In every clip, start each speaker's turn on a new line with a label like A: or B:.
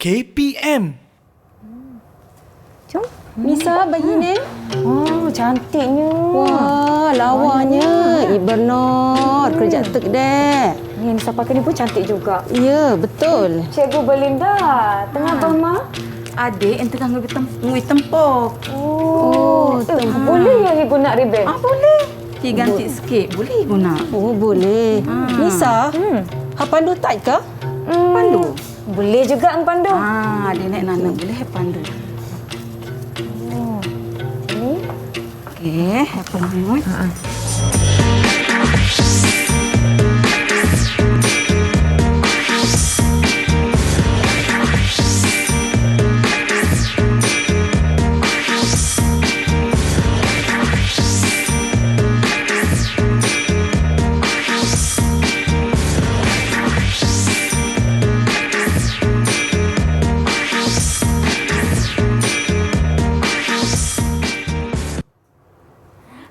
A: KPM.
B: Jom. Nisa, bayi ni.
C: Oh, cantiknya.
B: Wah, lawanya. Ibernor. Kerja tek dek.
C: Yang Nisa pakai ni pun cantik juga.
B: Ya, betul.
C: Cikgu Belinda, tengah berma?
D: Adik yang tengah ngui tempok.
C: Boleh ya Ibu nak rebel?
D: Boleh. Ki ganti sikit. Boleh guna.
B: Oh, boleh. Nisa, hak pandu tak ke?
D: Pandu.
C: Boleh juga Ang Pandu.
D: Dia naik nana boleh pandu.
C: Ni.
D: Okey, apa ni?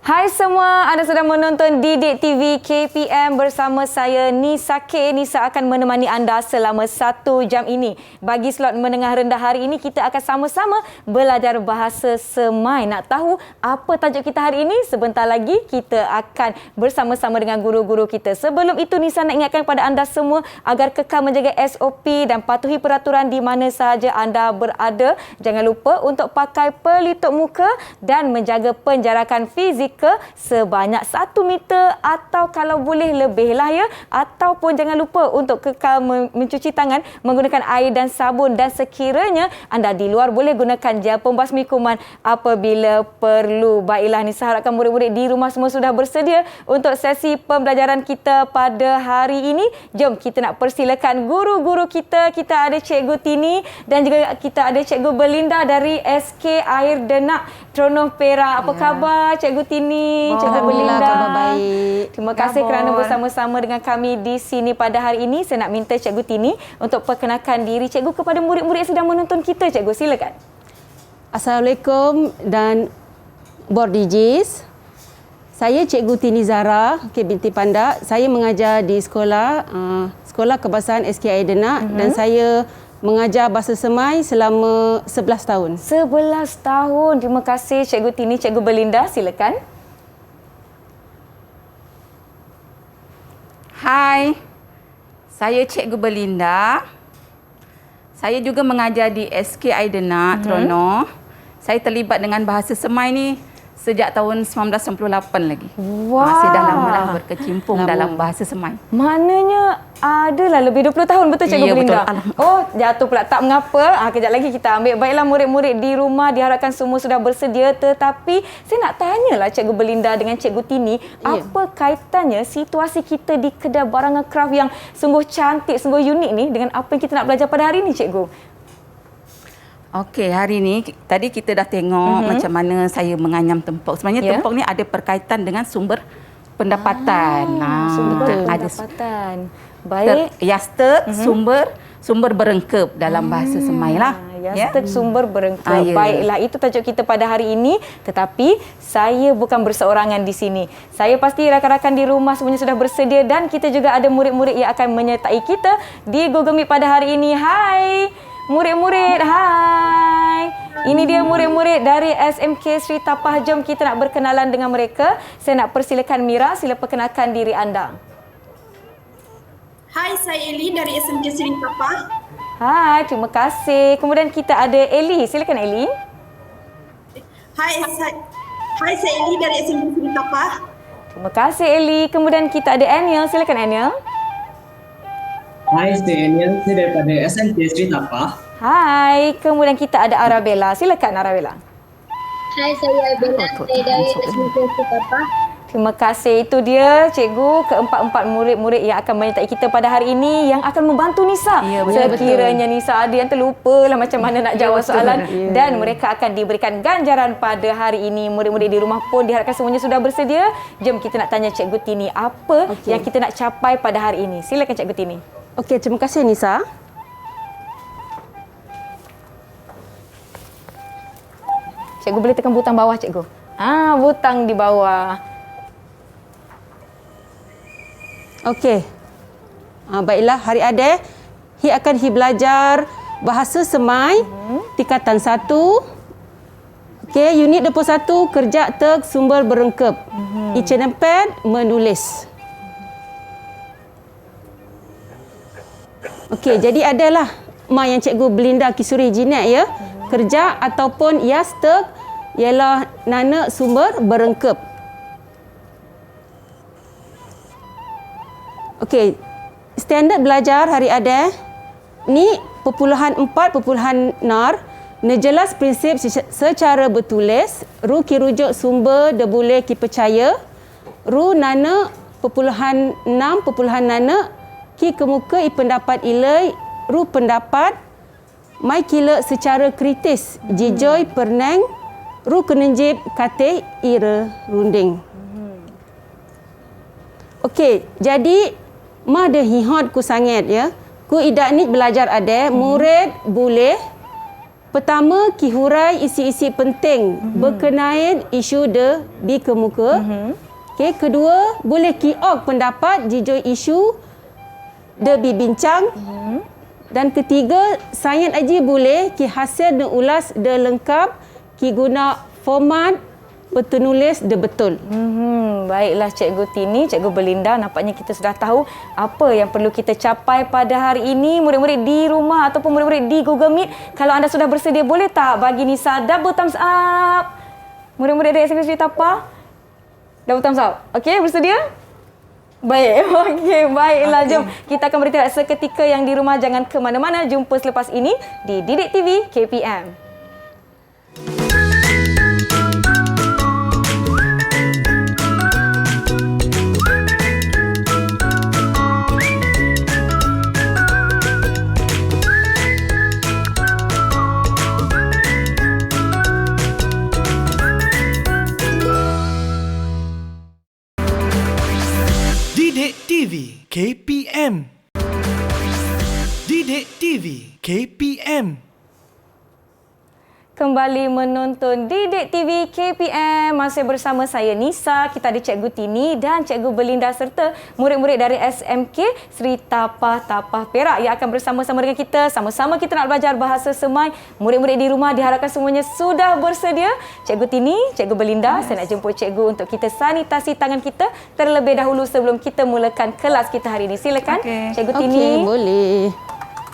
C: Hai semua, anda sedang menonton Didik TV KPM bersama saya Nisa K. Nisa akan menemani anda selama 1 jam ini. Bagi slot menengah rendah hari ini, kita akan sama-sama belajar bahasa semai. Nak tahu apa tajuk kita hari ini? Sebentar lagi kita akan bersama-sama dengan guru-guru kita. Sebelum itu, Nisa nak ingatkan kepada anda semua agar kekal menjaga SOP dan patuhi peraturan di mana sahaja anda berada. Jangan lupa untuk pakai pelitup muka dan menjaga penjarakan fizikal sebanyak 1 meter atau kalau boleh lebihlah ya. Ataupun jangan lupa untuk kekal mencuci tangan menggunakan air dan sabun, dan sekiranya anda di luar boleh gunakan gel pembasmi kuman apabila perlu. Baiklah, Nisa harapkan murid-murid di rumah semua sudah bersedia untuk sesi pembelajaran kita pada hari ini. Jom kita nak persilakan guru-guru kita. Kita ada Cikgu Tini dan juga kita ada Cikgu Belinda dari SK Air Denak Terengganu Perak. Apa khabar Cikgu Tini? Cikgu Belinda.
B: Khabar baik.
C: Terima kasih kerana bersama-sama dengan kami di sini pada hari ini. Saya nak minta Cikgu Tini untuk perkenalkan diri Cikgu kepada murid-murid yang sedang menonton kita. Cikgu, silakan.
B: Assalamualaikum dan Bordijis. Saya Cikgu Tini Zara binti Pandak. Saya mengajar di sekolah Kebangsaan SK Air Denak dan saya mengajar bahasa semai selama 11 tahun.
C: 11 tahun. Terima kasih Cikgu Tini. Cikgu Belinda, silakan.
D: Hai. Saya Cikgu Belinda. Saya juga mengajar di SK Air Denak Terengganu. Saya terlibat dengan bahasa semai ni sejak tahun 1998 lagi.
C: Wah.
D: Masih dah lamalah berkecimpung dalam bahasa semai.
C: Maknanya adalah lebih 20 tahun, betul Cikgu
D: Ya,
C: Belinda?
D: betul.
C: Oh, jatuh pula. Tak mengapa. Kejap lagi kita ambil. Baiklah murid-murid di rumah, diharapkan semua sudah bersedia. Tetapi saya nak tanyalah Cikgu Belinda dengan Cikgu Tini, apa kaitannya situasi kita di kedai barangan kraft yang sungguh cantik, sungguh unik ni dengan apa yang kita nak belajar pada hari ini, Cikgu?
D: Okey, hari ni tadi kita dah tengok macam mana saya menganyam tempok. Sebenarnya tempok ni ada berkaitan dengan sumber pendapatan.
C: Sumber pendapatan. Baik.
D: Yastek, sumber berengkep dalam bahasa semai lah.
C: Yastek, sumber berengkep. Baiklah, itu tajuk kita pada hari ini. Tetapi saya bukan berseorangan di sini. Saya pasti rakan-rakan di rumah semuanya sudah bersedia dan kita juga ada murid-murid yang akan menyertai kita di Google Meet pada hari ini. Hai murid-murid, hai. Ini dia murid-murid dari SMK Sri Tapah. Jom kita nak berkenalan dengan mereka. Saya nak persilakan Mira, sila perkenalkan diri anda.
E: Hai, saya Eli dari SMK Sri Tapah.
C: Hai, terima kasih. Kemudian kita ada Eli. Silakan Eli.
E: Hai, saya Eli dari SMK Sri Tapah.
C: Terima kasih Eli. Kemudian kita ada Aniel. Silakan Aniel.
F: Hai, saya Aniel. Saya daripada SMK Sri Tapah.
C: Hai. Kemudian kita ada Arabella. Silakan Arabella.
G: Hai, saya Bella. Saya dari SMK Sri Tapah.
C: Terima kasih. Itu dia cikgu keempat-empat murid-murid yang akan menyertai kita pada hari ini yang akan membantu Nisa.
D: Ya,
C: sekiranya Nisa ada yang terlupa lah macam mana nak jawab soalan dan mereka akan diberikan ganjaran pada hari ini. Murid-murid di rumah pun diharapkan semuanya sudah bersedia. Jom kita nak tanya Cikgu Tini apa yang kita nak capai pada hari ini. Silakan Cikgu Tini.
B: Okey, terima kasih Nisa.
C: Cikgu boleh tekan butang bawah cikgu. Butang di bawah.
B: Okey. Baiklah, hari ada hi akan belajar Bahasa Semai, tingkatan 1. Okey, unit 21, kerja teg sumber berengkep. Each and pad, menulis. Okey, jadi adalah yang Cikgu Belinda Kisuri Jinet ya. Kerja ataupun yas teg ialah nana sumber berengkep. Okey, standard belajar hari ada ni perpuluhan 4 perpuluhan nar nejelas prinsip secara bertulis ru ki rujuk sumber de boleh ki percaya ru nana perpuluhan 6 perpuluhan nana ki kemuka i pendapat ilai ru pendapat mai kila secara kritis jijoi perneng ru kenenjib kate ira runding. Okey, jadi ma de hihot ku sangat ya. Ku idak ni belajar ada murid boleh pertama ki hurai isi-isi penting berkenaan isu de bi kemuka. Okey, kedua boleh ki ok pendapat jijoi isu de bi bincang. Dan ketiga sains aji boleh ki hasil de ulas de lengkap ki guna format penulis de betul.
C: Baiklah Cikgu Tini, Cikgu Belinda, nampaknya kita sudah tahu apa yang perlu kita capai pada hari ini. Murid-murid di rumah ataupun murid-murid di Google Meet, kalau anda sudah bersedia, boleh tak bagi Nisa double thumbs up? Murid-murid dari SMP Sri Tapa, double thumbs up. Okey, bersedia? Baik, okey, baiklah. Jom kita akan beristirahat seketika. Yang di rumah jangan ke mana-mana. Jumpa selepas ini di Didik TV KPM.
A: Didik TV KPM. Didik TV KPM.
C: Kembali menonton Didik TV KPM. Masih bersama saya Nisa, kita ada Cikgu Tini dan Cikgu Belinda serta murid-murid dari SMK Sri Tapa Perak yang akan bersama-sama dengan kita. Sama-sama kita nak belajar bahasa Semai. Murid-murid di rumah diharapkan semuanya sudah bersedia. Cikgu Tini, Cikgu Belinda, saya nak jemput Cikgu untuk kita sanitasi tangan kita terlebih dahulu sebelum kita mulakan kelas kita hari ini. Silakan Cikgu Tini.
B: Okey, boleh.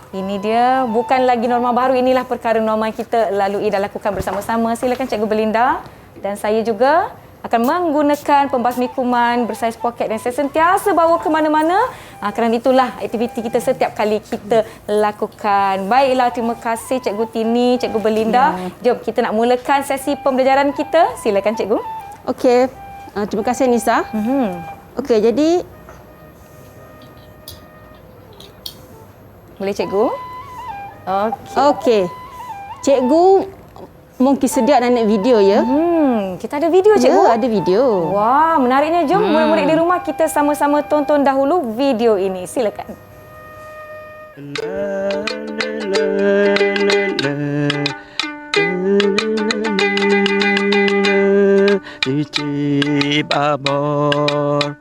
C: Ini dia, bukan lagi norma baru, inilah perkara norma kita lalui dan lakukan bersama-sama. Silakan Cikgu Belinda. Dan saya juga akan menggunakan pembasmi kuman bersaiz poket dan saya sentiasa bawa ke mana-mana. Kerana itulah aktiviti kita setiap kali kita lakukan. Baiklah, terima kasih Cikgu Tini, Cikgu Belinda. Jom kita nak mulakan sesi pembelajaran kita. Silakan Cikgu.
B: Okey, terima kasih Nisa. Okey, jadi
C: boleh Cikgu?
B: okey. Cikgu mungkin sedia nak video ya.
C: Kita ada video Cikgu?
B: Ya, ada video.
C: Wah, menariknya. Jom murid-murid di rumah kita sama-sama tonton dahulu video ini. Silakan.
H: Icip abor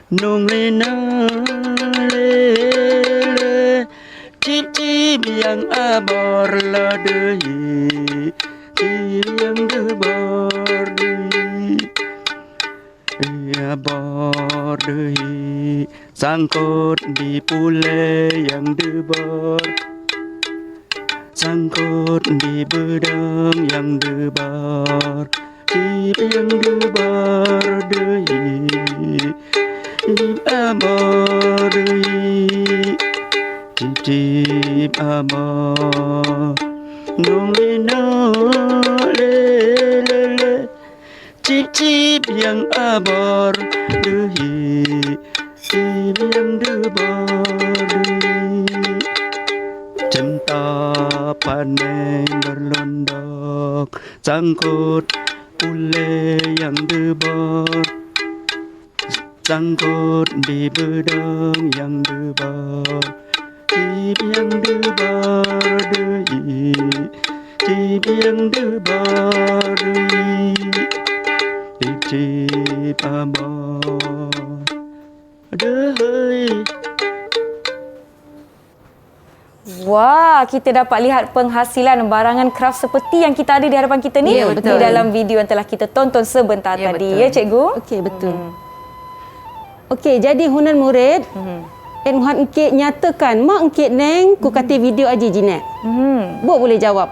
H: nung lina le cip cip yang abor la deui cip yang debor deui abor deui sangkut di pule yang debor sangkut di bedang yang debor cip yang debor deui cip abor deui cip abor nung lino le le le cip cip yang abor deui cip yang debor deui cinta paneng berlondok sangkut ule yang debor sangkut di bedang yang debor cip yang debor deui cip yang debor deui cip abor deui.
C: Wah, kita dapat lihat penghasilan barangan kraft seperti yang kita ada di hadapan kita ni
D: Ya,
C: di
D: betul.
C: dalam video yang telah kita tonton sebentar
D: Ya,
C: tadi.
D: betul.
C: Ya, cikgu?
B: Okey, betul. Okey, jadi hunan murid, Huan engkit nyatakan, mak engkit neng ku kata video aja jinak. Buk boleh jawab.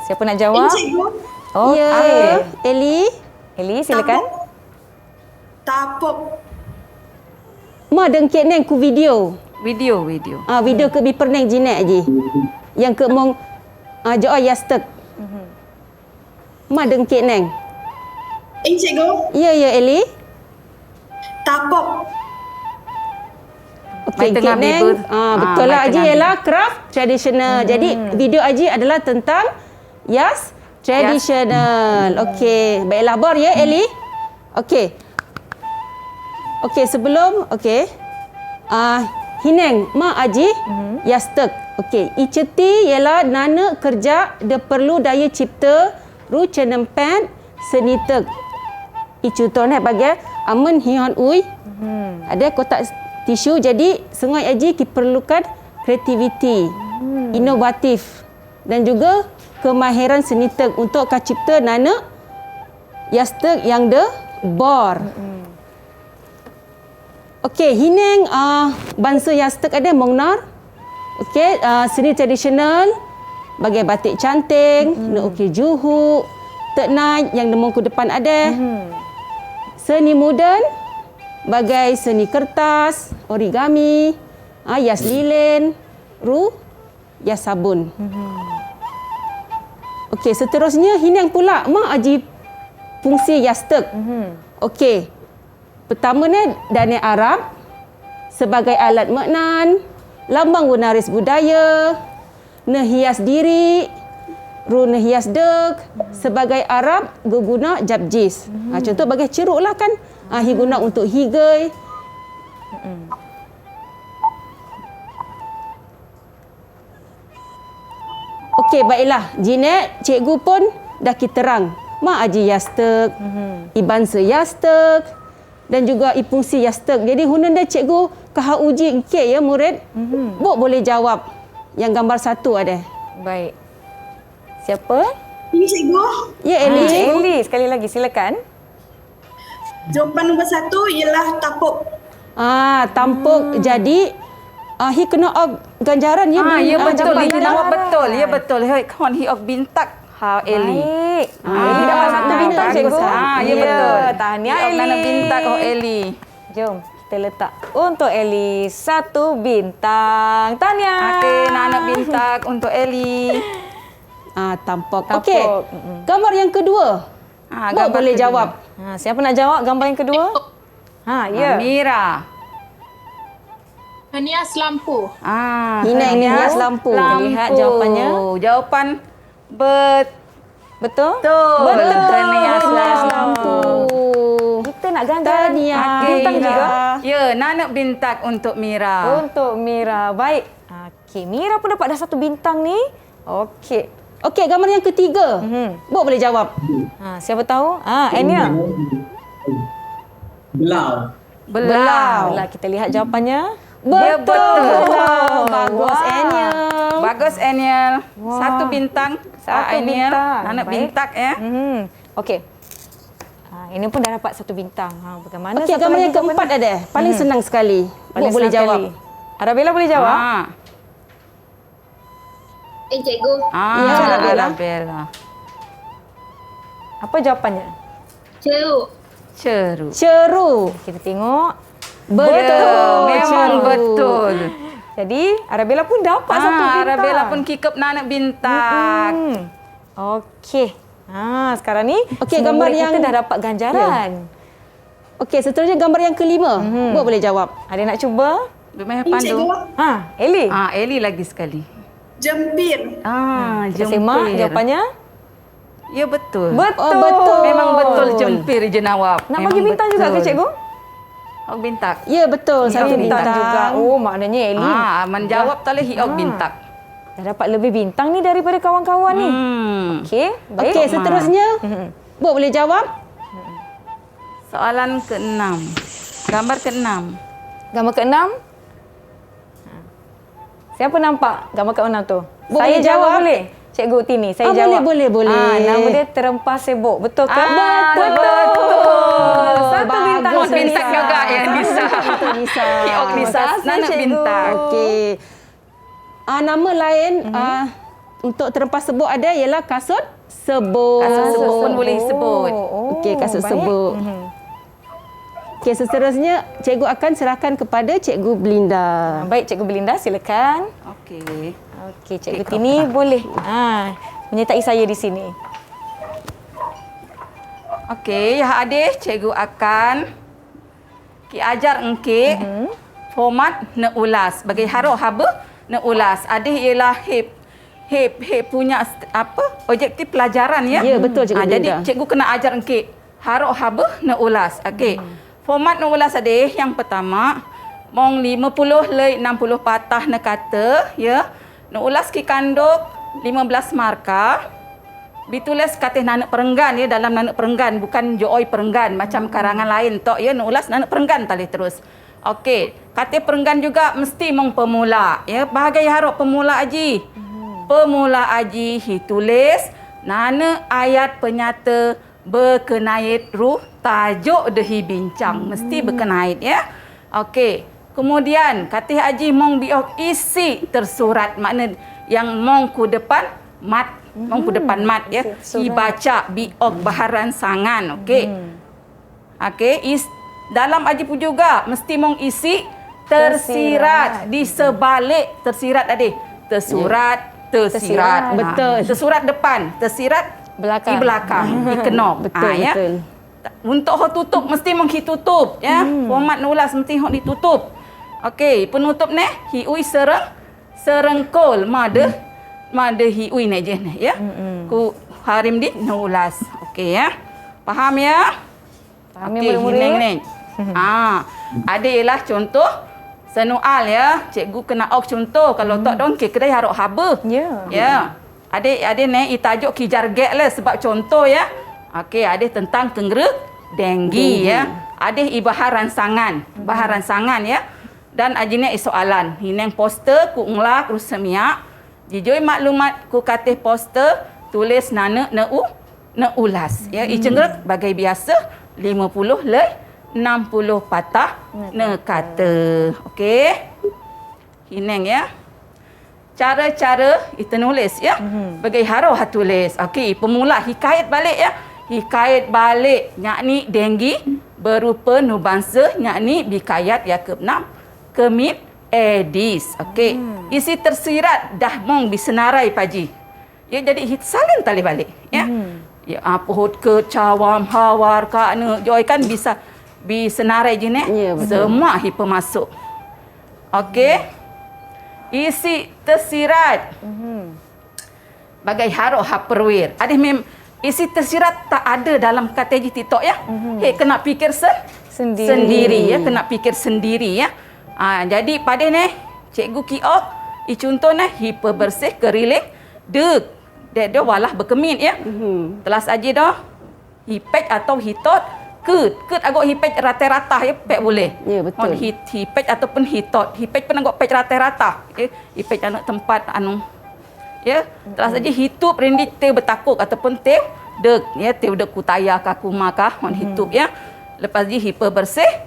C: Siapa nak jawab?
E: Cikgu.
C: Oh,
B: Ya, Eli.
C: Eli, silakan.
E: Tapuk.
B: Mak dengkit neng ku video.
D: Video.
B: Video ke bi perneng jinak je. Yang ke mong joa yastek. Mak dengkit neng.
E: Cikgu.
B: Ya, Eli.
E: Tapuk.
B: Okey,
D: Mai tengah
B: Kek Neng.
D: bibur.
B: Betul
D: Mai
B: lah Aji
D: tengah
B: ialah craft tradisional. Jadi video Aji adalah tentang Yas traditional. Okey, baiklah Bor ya Eli. Okey. Okey, sebelum Hineng mak Aji Yastek. Okey, iceti ialah nana kerja dia perlu daya cipta ru cenempat senitek. Icuton bagi amen hion ui. Ada kotak tisu, jadi sungai Aji diperlukan kreativiti, inovatif dan juga kemahiran senitek untuk kacipta nana yastek yang de bor. Okey, hineng bangsa yastek ada mongnar. Okey, seni tradisional bagai batik canting, okey juhu, teknai yang demong ke depan ada. Seni moden bagai seni kertas, origami, yas lilin, yas sabun. Okey, seterusnya hinang pula mak Aji fungsi yastek. Okey. Pertama ni dana Arab sebagai alat maknan, lambang waris budaya, nehias diri, nehias deg sebagai Arab guna jabjis. Contoh bagi ceruk lah kan. Hi guna untuk higai. Okey, baiklah. Jinak, cikgu pun dah kita terang. Mak Aji yastek, iban yastek dan juga ipungsi yastek. Jadi hunan dah cikgu kahak uji engkek ya murid. Buk boleh jawab. Yang gambar satu ada.
C: Baik. Siapa?
E: Cikgu.
B: Ya Eli.
C: Eli, sekali lagi silakan.
E: Jawapan nombor 1 ialah tapuk.
B: Tampuk. Jadi hi kena ganjaran ya.
D: Ya betul.
B: dapat
D: Ini
B: ganjaran.
D: jawab betul. Ya betul. Hei, kon hi ok bintak. Ha Eli.
C: Baik. Eli dapat satu bintang, cikgu.
D: Ya betul.
C: Tahniah
D: Hi ok
C: Eli.
D: nana bintak oh Eli.
C: Jom kita letak untuk Eli 1 bintang. Tahniah.
D: Okey, nana bintak untuk Eli.
B: Tampuk.
C: Tampuk.
B: Okey. Gambar yang kedua.
D: Gambar
B: boleh
D: kedua.
B: jawab.
C: Siapa nak jawab gambar yang kedua? Ya.
D: Mira.
E: Hias lampu.
B: Hinang ni hias lampu.
C: Lihat jawapannya.
D: Jawapan
C: Betul?
D: betul. Hias
B: Lampu.
C: Kita nak ganjaran
B: Tahniah.
C: bintang juga.
D: Ya, nana bintak untuk Mira.
C: Untuk Mira. Baik. Okey, Mira pun dapat dah 1 bintang ni. Okey.
B: Okey, gambar yang ketiga. Buk boleh jawab.
C: Siapa tahu? Enya.
F: Belau.
D: Belau.
C: Belah kita lihat jawapannya.
D: Ya, betul.
B: Bagus,
C: Wah.
B: Enya.
D: Bagus, Eniel.
C: Wah.
D: 1 bintang.
C: Satu
D: Eniel.
C: bintang.
D: Nana
C: Baik.
D: bintak ya.
C: Okey. Ini pun dah dapat 1 bintang. Bagaimana
B: Okey,
C: satu
B: gambar
C: lagi
B: yang keempat
C: jawapan?
B: ada. Paling senang sekali.
C: Paling
B: Buk boleh
C: senang
B: jawab.
C: sekali. Arabella boleh jawab?
G: Cikgu.
B: Ya,
D: Arabella.
C: Apa jawapannya?
G: Ceruk.
D: Ceruk.
B: Ceru.
C: Kita tengok.
B: Betul.
D: Memang
B: Ceru.
D: betul.
C: Jadi, Arabella pun dapat 1 bintang.
D: Arabella pun kikep nana bintak.
C: Okey. Sekarang ni
B: Okey,
C: semua
B: gambar
C: murid
B: yang-
C: kita dah dapat ganjaran.
B: Okey, seterusnya gambar yang kelima. Buk boleh jawab.
C: Ada nak cuba?
D: Bermain pandu.
E: Cikgu.
C: Eli.
D: Eli lagi sekali.
E: Jempir.
C: Kita simak jawapannya.
D: Ya betul.
C: Betul.
B: betul.
D: Memang betul jempir je nawab.
C: Nak bagi bintang juga ke cikgu?
D: Hok bintak.
B: Ya, betul.
C: Satu
B: Satu
C: bintang juga. Oh, maknanya Eli
D: Menjawab tali hiok bintak.
C: dah dapat lebih bintang ni daripada kawan-kawan ni. Okey, baik.
B: Okey, seterusnya. Buk boleh jawab.
D: Soalan ke-6. Gambar ke-6.
C: Gambar ke-6. Siapa nampak gambar kat mana tu?
B: Boleh
C: Saya jawab
B: jawab.
C: boleh? Cikgu Tini, saya
B: Boleh,
C: jawab.
B: boleh.
C: Nama dia Terempas Sebok. Betul ke?
B: Betul.
C: Satu bintang
B: Bagus,
C: untuk
D: bintang
C: Nisa.
D: juga ya, Nisa.
B: Untuk Nisa.
D: Kiok Nisa,
C: Terima kasih,
D: Nana
C: cikgu.
D: bintang.
B: Okey. Nama lain untuk terempas sebut ada ialah kasut sebut.
D: Kasut sebut pun boleh sebut.
B: Okey, kasut
C: baik.
B: sebut. Okey, seterusnya cikgu akan serahkan kepada Cikgu Belinda.
C: Baik, Cikgu Belinda, silakan.
D: Okey.
C: Okey, Cikgu Tini boleh menyertai saya di sini.
D: Okey, ya adik, cikgu akan ajar engkau format nak ulas. Bagi harok haba nak ulas. Adik ialah hip punya objektif pelajaran ya.
B: Ya, betul, Cikgu
D: Jadi
B: Belinda.
D: cikgu kena ajar engkau harok haba nak ulas. Okey. Format nak ulas adik yang pertama mong 50 le 60 patah nak kata ya. Nak ulas ki kanduk 15 markah. Ditulis katih nanak perenggan ya, dalam nanak perenggan, bukan jooi perenggan macam karangan lain tok ya, nak ulas nanak perenggan tali terus. Okey, katih perenggan juga mesti mong pemula ya, bahagai harap pemula aji. Pemula aji tulis nanak ayat penyata berkenait ruh tajuk dehi bincang, mesti berkenait ya. Okey, kemudian katih aji mong biok isi tersurat, makna yang mong ku depan mat. Mong ku depan mat ya. Dibaca biok baharan sangan. Okey. Okey, dalam aji pun juga mesti mong isi tersirat di sebalik tersirat adik. Tersurat, tersirat.
B: Betul.
D: Tersurat depan, tersirat
C: Belakang.
D: di belakang, di kenop.
B: Betul,
D: ya.
B: betul.
D: Untuk hok tutup mesti mong hi tutup ya. Format nulas mesti hok ditutup. Okey, penutup ni hiui serengkol mada hiui ni je ni ya. Ku harim di nulas. Okey ya. Faham ya?
C: Faham ya,
D: Okey,
C: murid-murid?
D: hineng ni. Ada ialah contoh senual ya. Cikgu kena ok contoh kalau tak dong ke kedai harok haba.
C: Ya.
D: Ya. Adik ni tajuk ki jargek lah sebab contoh ya. Okey, adik tentang kengerek denggi ya. Adik ibahar ransangan, bahan ransangan ya. Dan ajine soalan. Hineng poster ku ngelak rusemia. Jijoi maklumat ku katih poster tulis nana na ulas ya. Icengrek bagai biasa 50 le 60 patah na kata. Okey. Hineng ya. Cara-cara itu nulis ya. Bagai haro tulis. Okey, pemula hikayat balik ya. Hikayat balik yakni denggi berupa nubansa yakni bikayat Yakub 6 kemit edis. Okey. Isi tersirat dah mong bisenarai paji. Ya jadi hit salin tali balik ya. Ya pohot ke cawam hawar ka anu joy kan bisa bisenarai je ni.
B: Ya, betul.
D: Semua hi pemasuk. Okey. Isi tersirat. Bagai harok perwir. Ada isi tersirat tak ada dalam kategori TikTok ya. Kena fikir sendiri ya, kena fikir sendiri ya. Jadi pada ni cikgu kiok contoh ni hiper bersih keriling dek dia walah berkemit ya. Telas aja dah hipej atau hitot ket agak hipej rata-rata ya pek boleh.
B: Ya, betul.
D: Hipej ataupun hitot. Hipej pun agak pej rata-rata ya. Hipej anak tempat anu ya. Telas aja hidup rindit te bertakuk ataupun te dek ya te dek kutaya ka kumaka on hidup ya. Lepas ni hiper bersih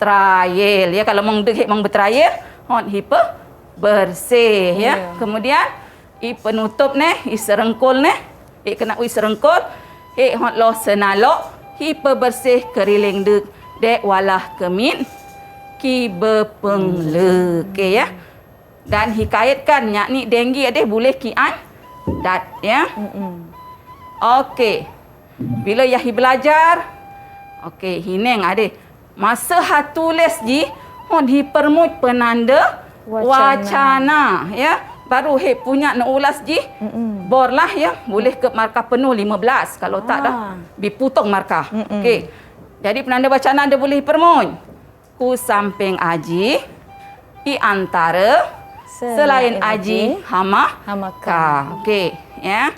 D: trial ya, kalau mong dek mong bertrial hon hiper bersih ya. Kemudian penutup ni serengkol ni kena serengkol hon lo senalok hiper bersih keriling dek walah kemin ki berpengle. Okey ya. Dan hikayatkan yakni denggi ada boleh kian dat ya. Okey. Bila yahi belajar okey hineng ada masa tulis ji hon hipermut penanda wacana ya. Baru punya nak ulas ji bor lah ya, boleh ke markah penuh 15 kalau tak dah dipotong markah. Okey. Jadi penanda wacana ada boleh hipermut ku samping aji di antara selain aji hamaka. Okey ya.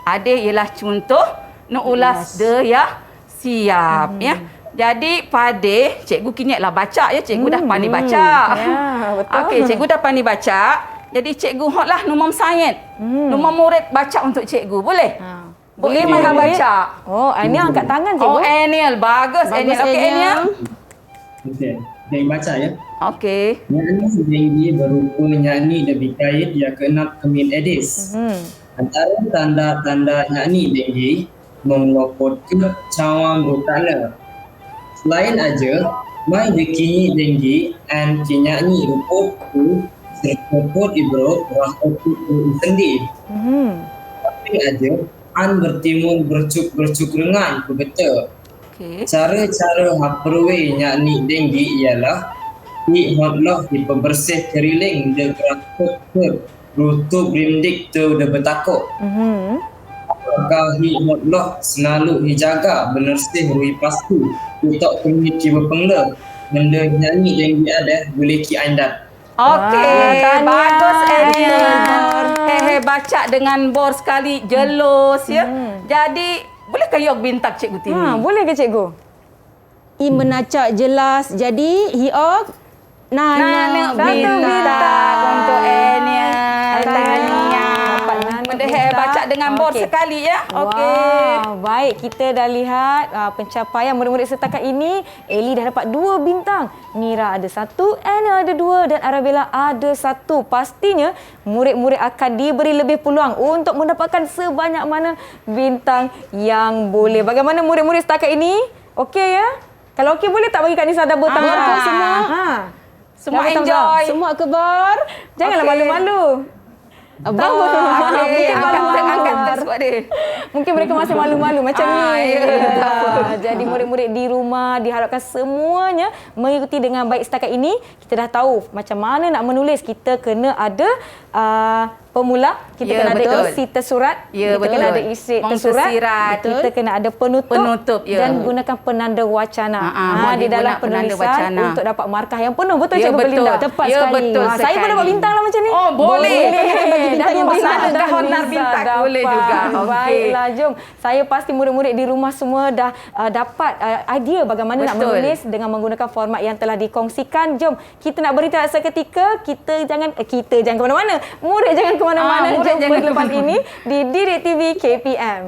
D: Ada ialah contoh nak ulas de ya siap ya. Jadi pada cikgu kinyatlah baca ya, cikgu dah pandai baca.
C: Ya, betul.
D: Okey, cikgu dah pandai baca. Jadi cikgu hotlah nombor sains. Nombor murid baca untuk cikgu. Boleh? Boleh Maha baca.
C: Oh, Aniel angkat tangan cikgu.
D: Oh, Aniel. Bagus Aniel. Okey, Aniel.
F: Okey, saya baca ya.
D: Okey.
F: Nyanyi Denggi berupa nyanyi lebih kait yang keenam Kemin Edis. Antara tanda-tanda nyanyi Denggi melopot ke cawang utara. Selain aja, mai dekini Denggi and kinyanyi ruput tu serta pot ibrot rahokut tu sendi. Tapi aja an bertimun bercuk rengan ku betul.
D: Okey.
F: Cara-cara haperwe nyanyi Denggi ialah di hotloh di pembersih keriling de gerakut ke rutup rindik tu de bertakuk. Kau hi hotloh senalu hijaga benersih rui pastu utak kemiki berpengla benda nyanyi Denggi ada boleh ki andat.
D: Okey,
C: Tahniah.
D: bagus Aniel. Baca dengan bor sekali, jelos ya. Jadi, bolehkah yok bintang cikgu Tini?
C: Boleh ke cikgu?
B: I menacak jelas. Jadi hiok
D: Nana
B: nana
D: bintang untuk Aniel. Tahniah.
C: Dapat nana
D: Benda
C: bintang.
D: baca dengan bor
C: Okey.
D: sekali ya. Okey.
C: Wow, baik. Kita dah lihat pencapaian murid-murid setakat ini. Eli dah dapat 2 bintang. Mira ada 1, Anna ada 2 dan Arabella ada 1. Pastinya murid-murid akan diberi lebih peluang untuk mendapatkan sebanyak mana bintang yang boleh. Bagaimana murid-murid setakat ini? Okey ya? Kalau okey boleh tak bagi Kak Nisa double thumb up semua?
D: Semua
C: Double thumbs up.
D: enjoy.
B: Semua kebar.
C: Janganlah
D: Okey.
C: malu-malu.
B: Abang.
D: Okey,
C: Mungkin
D: angkat
C: malu-malu.
D: tu sebab dia.
C: Mungkin mereka masih malu-malu macam ni.
D: ya.
C: Jadi murid-murid di rumah diharapkan semuanya mengikuti dengan baik setakat ini. Kita dah tahu macam mana nak menulis. Kita kena ada pemula, kita
D: Ya,
C: kena
D: betul.
C: ada isi tersurat,
D: Ya,
C: kita kena
D: betul.
C: ada isi
D: Mangsa
C: tersurat,
D: sirat.
C: kita kena ada penutup,
D: ya.
C: dan gunakan penanda wacana.
D: boleh
C: Di dalam
D: guna penanda
C: penulisan
D: wacana.
C: untuk dapat markah yang penuh. Betul
D: Ya,
C: Cikgu
D: betul.
C: Belinda?
B: Tepat
D: Ya,
B: sekali.
D: betul
C: Saya pun
D: sekali.
C: dapat bintang lah macam ni.
D: Oh, boleh.
B: Bagi bintang yang besar.
D: Dah honor bintang boleh juga. Okey.
C: Baiklah, jom. Saya pasti murid-murid di rumah semua dah dapat idea bagaimana nak
D: Betul.
C: menulis dengan menggunakan format yang telah dikongsikan. Jom, kita nak beritahu seketika. Kita jangan ke mana-mana. Murid jangan ke mana-mana.
D: Murid
C: Jom
D: jangan ke
C: lepas
D: mana-mana.
C: ini di Didik TV KPM.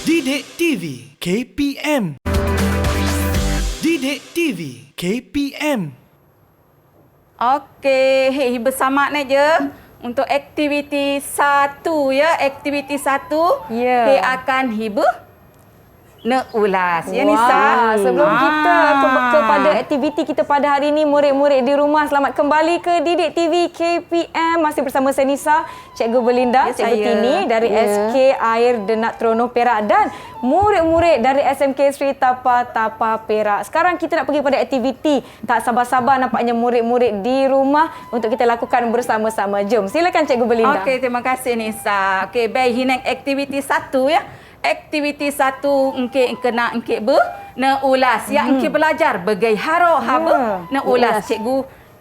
A: Didik TV KPM. Didik TV KPM.
D: Okey, bersama ni je untuk aktiviti 1 ya. Aktiviti 1
C: Ya.
D: akan hibah nak ulas ya
C: Wah,
D: Nisa.
C: sebelum kita kepada aktiviti kita pada hari ini, murid-murid di rumah, selamat kembali ke Didik TV KPM. Masih bersama saya Nisa, Cikgu Belinda,
D: Ya,
C: Cikgu
D: saya.
C: Tini dari SK Air Denak Trono Perak dan murid-murid dari SMK Sri Tapa Perak. Sekarang kita nak pergi pada aktiviti. Tak sabar-sabar nampaknya murid-murid di rumah untuk kita lakukan bersama-sama. Jom, silakan Cikgu Belinda.
D: Okey, terima kasih Nisa. Okey, baik hinak aktiviti 1 ya. Aktiviti 1 engke kena engke na ulas. Ya engke belajar bagai haro haba na ulas.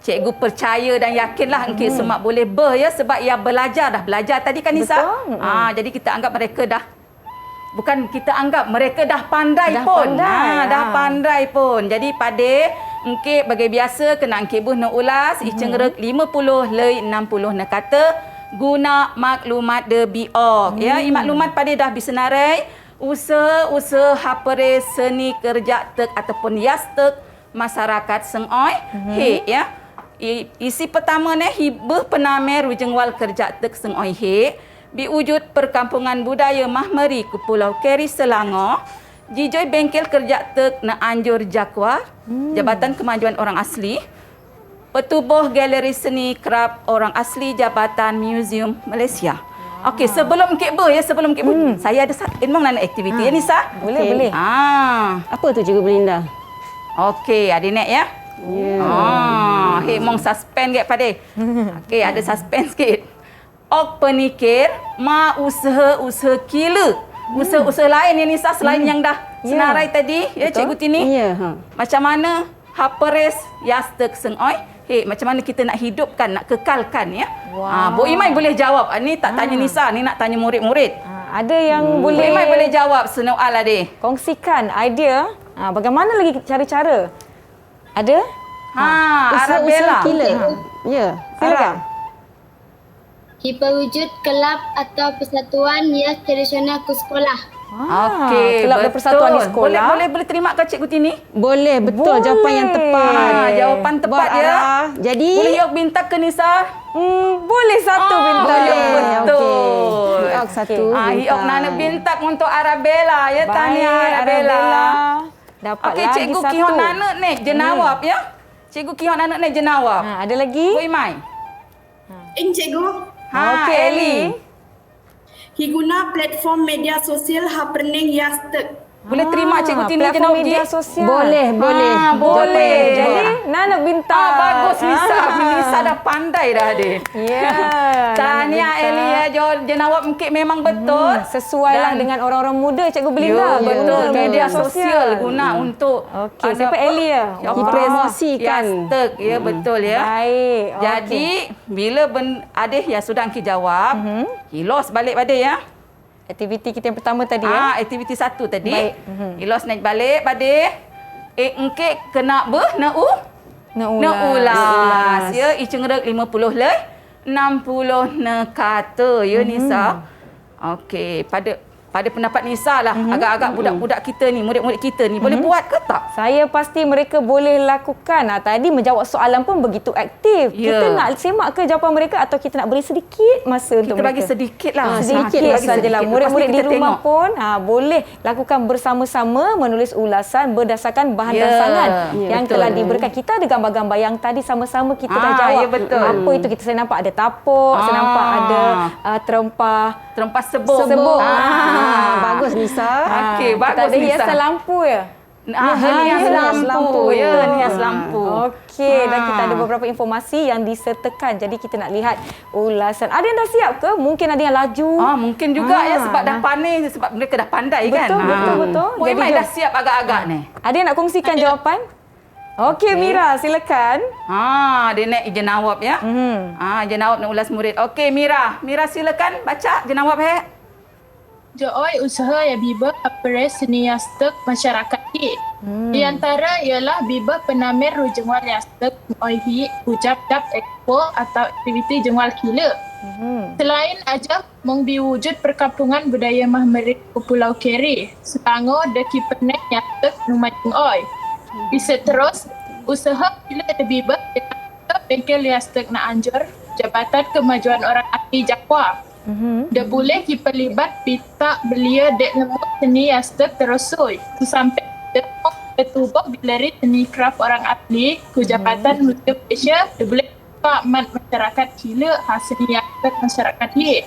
D: Cikgu percaya dan yakinlah engke semua boleh ya sebab ia dah belajar tadi kan Nisa.
C: Betul.
D: Jadi kita anggap mereka dah bukan kita anggap mereka dah pandai pun. Dah pandai pun. Jadi pada engke bagai biasa kena engke na ulas icengrek 50 lei 60 na kata guna maklumat de biok ya maklumat pada dah bisa narai usaha hapere seni kerja tek ataupun yas tek masyarakat sengoi he ya isi pertama ni hibah penamer rujengwal kerja tek sengoi he biwujud perkampungan budaya Mahmeri ke Pulau Keri Selangor jijoi bengkel kerja tek na Anjur Jakwa Jabatan Kemajuan Orang Asli Petubuh Galeri Seni Kraf Orang Asli Jabatan Museum Malaysia. Okey, sebelum sebelum saya ada memang nak aktiviti ya Nisa?
C: Boleh.
B: Apa tu Cikgu Belinda?
D: Okey, ada nak ya? Mong suspend kat pada. Okey, ada suspend sikit. ok penikir, ma usaha kila. Usaha-usaha lain ya Nisa selain yang dah senarai tadi ya Cikgu Tini.
B: Ya.
D: Macam mana haperes yastek sengoi? Macam mana kita nak hidupkan, nak kekalkan ya? Bu Imai boleh jawab. Ni tak tanya Nisa, ni nak tanya murid-murid.
C: Ada yang
D: Bu
C: boleh
D: Imai boleh jawab soal adik.
C: kongsikan idea bagaimana lagi cara-cara? Ada?
D: Arabella.
B: Kila. Ya. Silakan.
G: Diperwujud kelab atau persatuan hias tradisional ke sekolah.
D: Okey,
C: kelab dan persatuan di sekolah.
D: Boleh terima ke Cikgu Tini?
B: Boleh, betul.
C: Boleh.
B: Jawapan yang tepat.
D: Jawapan tepat
B: Buat
D: ya.
B: arah. Jadi
D: Boleh yok bintang ke Nisa?
C: Boleh satu bintang.
D: Boleh. Betul.
B: Hiok satu.
D: Hiok nana bintang untuk Arabella ya. Tahniah Arabella.
C: Dapat
D: Okey,
C: lagi
D: Cikgu
C: satu.
D: Kihon nana ni jenawab ya. Cikgu Kihon nana ni jenawab.
C: Ada lagi?
D: Bu Imai.
E: Cikgu.
C: Okey, Eli.
E: Higuna platform media sosial haperning yastek.
D: Boleh terima Cikgu Tini
C: platform
D: jenawab
C: media
D: je?
C: sosial.
B: Boleh.
D: Boleh.
C: Jadi, Nana bintang.
D: Bagus Nisa. Nisa dah pandai dah dia.
C: Ya.
D: Tahniah Eli ya. Jenawab mungkin memang betul.
C: Sesuai lah
D: Dan-
C: dengan orang-orang muda Cikgu Belinda.
D: Ya, betul.
C: Guna
D: Media sosial guna untuk
C: Okey, siapa Eli ya?
B: Dipromosikan.
D: Yastek, ya betul ya.
C: Baik.
D: Jadi bila Adih ya sudah angki jawab, hilos balik pada ya.
C: Aktiviti kita yang pertama tadi ya.
D: Aktiviti 1 tadi.
C: Baik.
D: Hilos naik balik pada engke kena nak
C: Nak
D: ulas. Ya, icungrek 50 leh. 60 ne kata ya Nisa. Okey, pada pendapat Nisa lah, agak-agak budak-budak kita ni, murid-murid kita ni boleh buat ke tak?
C: Saya pasti mereka boleh lakukan. Tadi menjawab soalan pun begitu aktif.
D: Ya.
C: Kita nak semak ke jawapan mereka atau kita nak beri sedikit masa untuk
D: Kita
C: mereka?
D: bagi sedikit lah.
C: Sedikit
D: Kita bagi
C: sajalah.
D: sedikit.
C: Murid-murid
D: Lepas
C: di
D: ni kita
C: rumah
D: tengok.
C: pun boleh lakukan bersama-sama menulis ulasan berdasarkan bahan
D: Ya,
C: dansangan yang
D: betul.
C: telah diberikan. Kita ada gambar-gambar yang tadi sama-sama kita dah jawab.
D: ya, betul.
C: Apa itu kita saya nampak ada tapuk, saya nampak ada
D: terempas sebuk.
B: Bagus Nisa.
D: Okey,
C: kita
D: bagus
C: ada
D: Nisa.
C: hiasan lampu ya.
D: Hias lampu. Ya, hias lampu.
C: Okey, dan kita ada beberapa informasi yang disertakan. Jadi kita nak lihat ulasan. Ada yang dah siap ke? Mungkin ada yang laju.
D: Mungkin juga ya sebab dah pandai, sebab mereka dah pandai kan.
C: Betul.
D: Bu Imai
C: Jadi
D: dah siap agak-agak ni.
C: Ada yang nak kongsikan jawapan? Okey, Mira, silakan.
D: Dia naik jenawab ya. Jenawab nak ulas murid. Okey, Mira. Mira silakan baca jenawab
I: Joy usaha yang biba apres seni yastek masyarakat hi. Di antara ialah biba penamer rujengwal yastek oihi ucap dap expo atau aktiviti jengwal kila. Selain aja mong diwujud perkampungan budaya Mahmerik ke Pulau Keri, setango deki penek yastek numajeng oi. Bisa terus usaha bila ada biba bengkel yastek na anjur Jabatan Kemajuan Orang Asli Jakwa. Dah boleh kita libat pita belia dek nemu seni yastek terusui. Sampai dek ketubak bileri seni kraf orang asli ku Jabatan Museum Malaysia dah boleh pak masyarakat kila seni yastek masyarakat ni.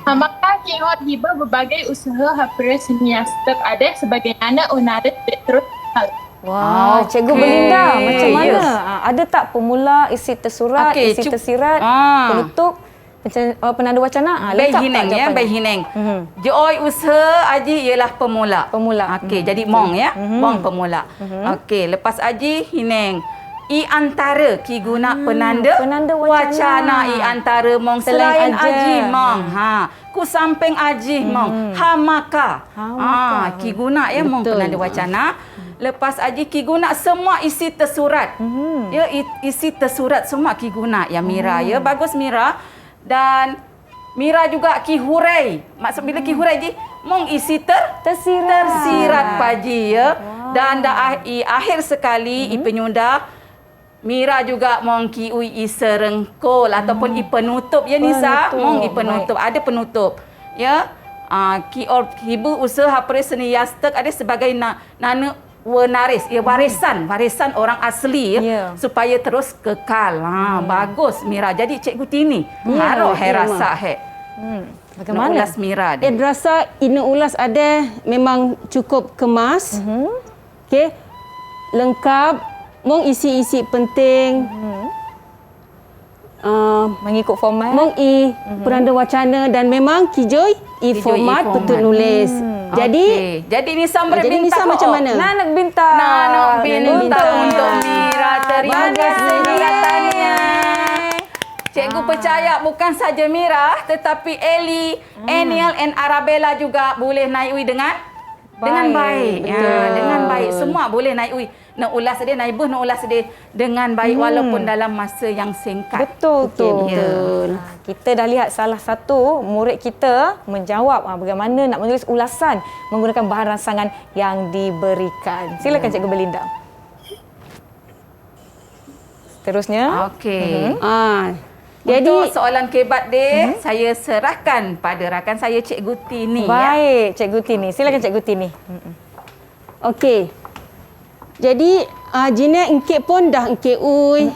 I: Maka kihot hiba berbagai usaha hapre seni yastek ada sebagai anak unaret dek terus.
C: Wah, Cikgu Belinda, macam mana? Ada tak pemula, isi tersurat, isi tersirat, penutup, penanda wacana?
D: Baik Hineng ya, baik Hineng. Joy usaha Aji ialah pemula. Okey, jadi mong ya. Mong pemula. Okey, lepas Aji Hineng. I antara ki guna penanda wacana i antara mong selain Aji mong. Ku samping Aji mong. Maka. Ki guna ya mong penanda wacana. Lepas Aji ki guna semua isi tersurat. Ya, isi tersurat semua ki guna ya Mira ya. Bagus Mira. Dan Mira juga ki hurai. Maksud bila ki hurai je mong isi tersirat paji ya. Dan dah akhir sekali i penyudah Mira juga mong ki ui i serengkol ataupun i penutup ya Nisa. Mong i penutup. Ada penutup. Ya. Ki hibu usaha hapre seni yastek ada sebagai nana wenaris, ya warisan orang asli ya, supaya terus kekal. Bagus Mira. Jadi Cikgu Tini harap rasa
C: bagaimana
D: ulas Mira.
B: Rasa ina ulas ada memang cukup kemas. Okey. Lengkap, mong isi-isi penting.
C: Mengikut format.
B: Mong I Puranda Wacana dan memang Kijoi I format betul nulis. Jadi
D: Jadi Nisa beri
B: jadi
D: bintang
B: Nisa macam mana?
C: Nanak bintang.
D: Nanak bintang untuk Mira. Terima kasih Mira Tania. Cikgu percaya bukan saja Mira tetapi Eli, Eniel and Arabella juga boleh naik UI dengan baik. Ya, dengan baik. Semua boleh naik UI. Nak ulas dia, naibah nak ulas dia dengan baik walaupun dalam masa yang singkat.
C: Betul tu.
B: betul.
C: Kita dah lihat salah satu murid kita menjawab bagaimana nak menulis ulasan menggunakan bahan rangsangan yang diberikan. Silakan Cikgu Belinda. Seterusnya.
D: Okey.
B: Jadi
D: Untuk soalan kebat dia, saya serahkan pada rakan saya Cikgu Tini.
C: Baik, Cikgu Tini. Silakan Cikgu Tini.
B: okey. Jadi Jinet engkit pun dah engkit ui.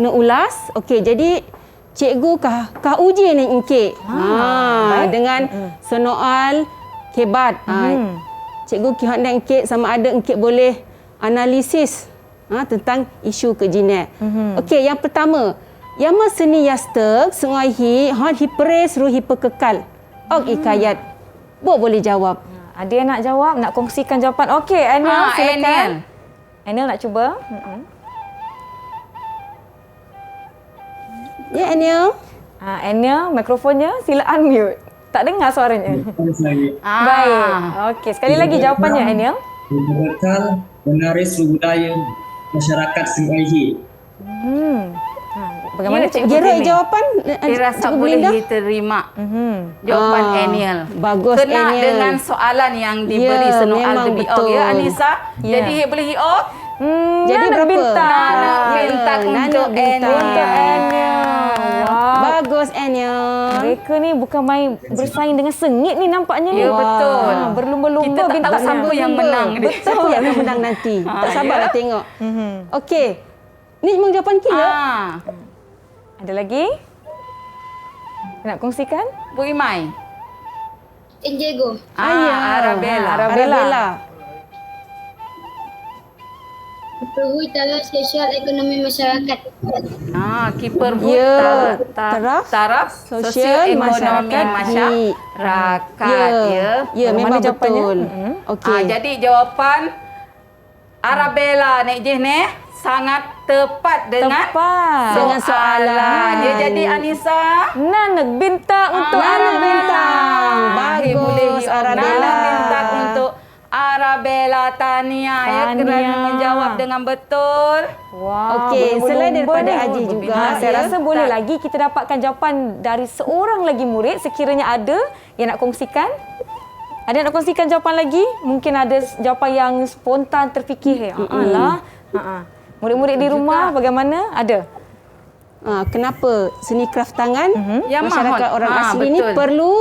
B: Nak ulas. Okey, jadi cikgu kah uji ni engkit. Dengan soal kebat. Cikgu kihak nak engkit sama ada engkit boleh analisis tentang isu ke Jinet. Okey, yang pertama, Yama seni yastek sungai hi pres ru hi pekekal. Ok ikayat. Boleh jawab.
C: Ada yang nak jawab, nak kongsikan jawapan. Okey, Aniel silakan.
D: Eniel.
C: Aniel nak cuba?
B: Ya, Aniel.
C: Aniel, mikrofonnya sila unmute. Tak dengar suaranya. Baik. Okey, sekali lagi jawapannya Aniel.
F: Bekal menaris budaya masyarakat Singaihi.
C: Bagaimana Cikgu
B: Kira
C: Tini?
B: jawapan
D: Dia rasa
B: Cikgu
D: boleh
B: Belinda?
D: diterima. Jawapan Eniel.
B: Bagus,
D: Kena
B: Eniel.
D: dengan soalan yang diberi
B: Ya,
D: soal
B: memang
D: lebih
B: betul.
D: ya Anissa.
C: Ya.
D: Jadi boleh hiok.
B: Jadi
C: Nanak
B: berapa?
C: bintang.
D: Nanak bintang
B: Nanak
D: untuk
B: bintang.
C: Untuk Aniel. Wow.
B: Bagus, Aniel.
C: Mereka ni bukan main bersaing dengan sengit ni nampaknya ni.
D: Ya, betul.
C: Berlumba-lumba
D: Kita tak tahu
C: bintangnya.
D: siapa yang menang.
B: Siapa yang akan menang nanti? Tak sabar nak tengok. Okey. Ni memang jawapan kira.
C: Ada lagi? Nak kongsikan?
D: Bu Imai.
G: Diego.
D: Arabella.
C: Arabella.
G: Perhui dalam sosial ekonomi masyarakat.
D: Kiper
B: Ya,
D: taraf sosial ekonomi masyarakat.
B: Ya, memang
C: jawapannya?
B: betul. Okey.
D: Jadi jawapan Arabella Nek Jih ni sangat tepat dengan
B: Dengan soalan.
D: Dia jadi Anissa.
C: Nanak bintang untuk
B: Nanak bintang.
D: Bagus
B: Bagus, Arabella.
D: Nanak bintang untuk Arabella Tania ya kerana menjawab dengan betul.
C: Wow.
B: Okey,
C: berlumba-lumba
B: selain daripada
C: ni.
B: Aji juga,
C: Saya
B: ya.
C: rasa boleh lagi kita dapatkan jawapan dari seorang lagi murid sekiranya ada yang nak kongsikan. Ada yang nak kongsikan jawapan lagi? Mungkin ada jawapan yang spontan terfikir. Murid-murid di rumah bagaimana? Ada?
B: Kenapa seni kraft tangan
D: Ya,
B: masyarakat
D: Mahmud.
B: orang asli ni
D: Betul.
B: perlu